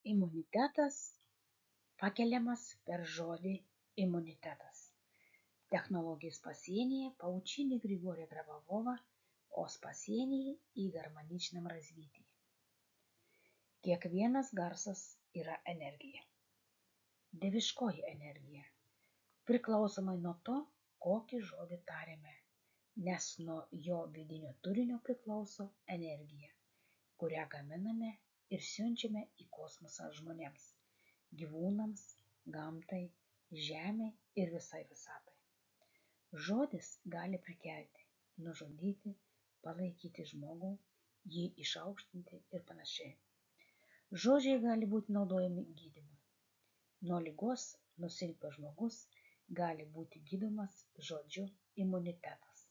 Imunitetas pakeliamas per žodį imunitetas. Технологии спасения по учению Григория Гробового о спасении и гармоничном развитии. Kiekvienas garsas yra energija. Dieviškoji energija. Priklausomai nuo to, kokį žodį tariame, nes nuo jo vidinio turinio priklauso energija, kurią gaminame ir siunčiame į kosmosą žmonėms, gyvūnams, gamtai, žemei ir visai visatai. Žodis gali prikelti, nužudyti, palaikyti žmogų, jį išaukštinti ir panašiai. Žodžiai gali būti naudojami gydymui. Nuo ligos nusilpęs žmogus gali būti gydomas žodžiu imunitetas.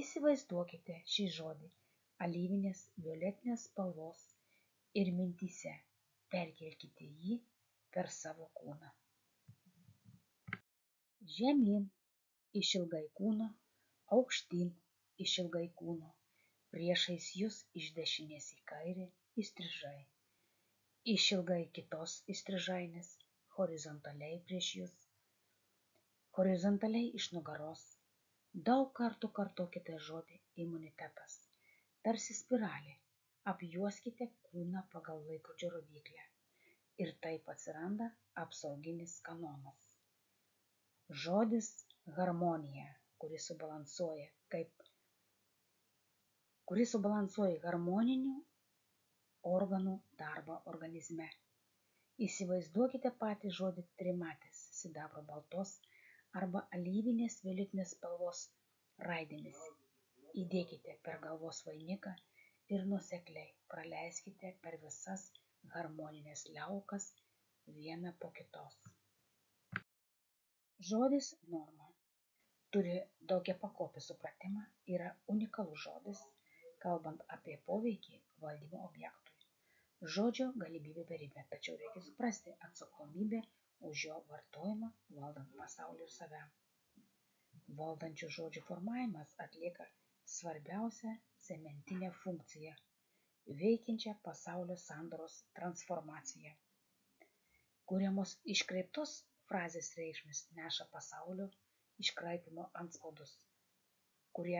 Įsivaizduokite šį žodį alyvinės violetinės spalvos ir mintyse perkelkite jį per savo kūną. Žemyn išilgai kūno, aukštyn išilgai kūno, priešais jūs iš dešinės į kairę įstrižai, išilgai kitos įstrižainės, horizontaliai prieš jūs, horizontaliai iš nugaros. Daug kartų kartokite žodį imunitetas, tarsi spiralė, apjuoskite kūną pagal laikrodžio rodyklę ir taip atsiranda apsauginis kanonas. Žodis harmonija, kuris subalansuoja harmoninių organų darbą organizme. Įsivaizduokite patį žodį trimatis, sidabro baltos arba alyvinės violetinės spalvos raidėmis. Įdėkite per galvos vainiką ir nuosekliai praleiskite per visas harmoninės liaukas vieną po kitos. Žodis norma turi daugiapakopį supratimą, yra unikalus žodis, kalbant apie poveikį valdymo objektui. Žodžio galimybė beribė, tačiau reikia suprasti atsakomybę už jo vartojimą, valdant pasaulį ir save. Valdančių žodžių formavimas atlieka svarbiausią cementinę funkciją, veikiančią pasaulio sandaros transformaciją. Kuriamos iškreiptos frazės reikšmės neša pasaulio iškraipymo antspaudus, kurie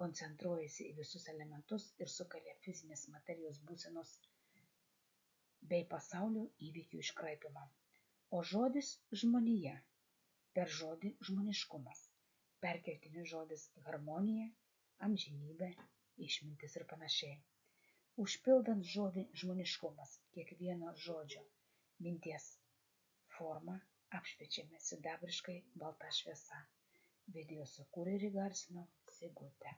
koncentruojasi į visus elementus ir sukelia fizinės materijos būsenos bei pasaulio įvykių iškraipymą. O žodis žmonija, per žodį žmoniškumas, perkeltinis žodis harmonija, amžinybė, išmintis ir panašiai. Užpildant žodį žmoniškumas, kiekvieno žodžio minties formą apšviečiame sidabriškai balta šviesa. Video sukūrė ir įgarsino Sigutė.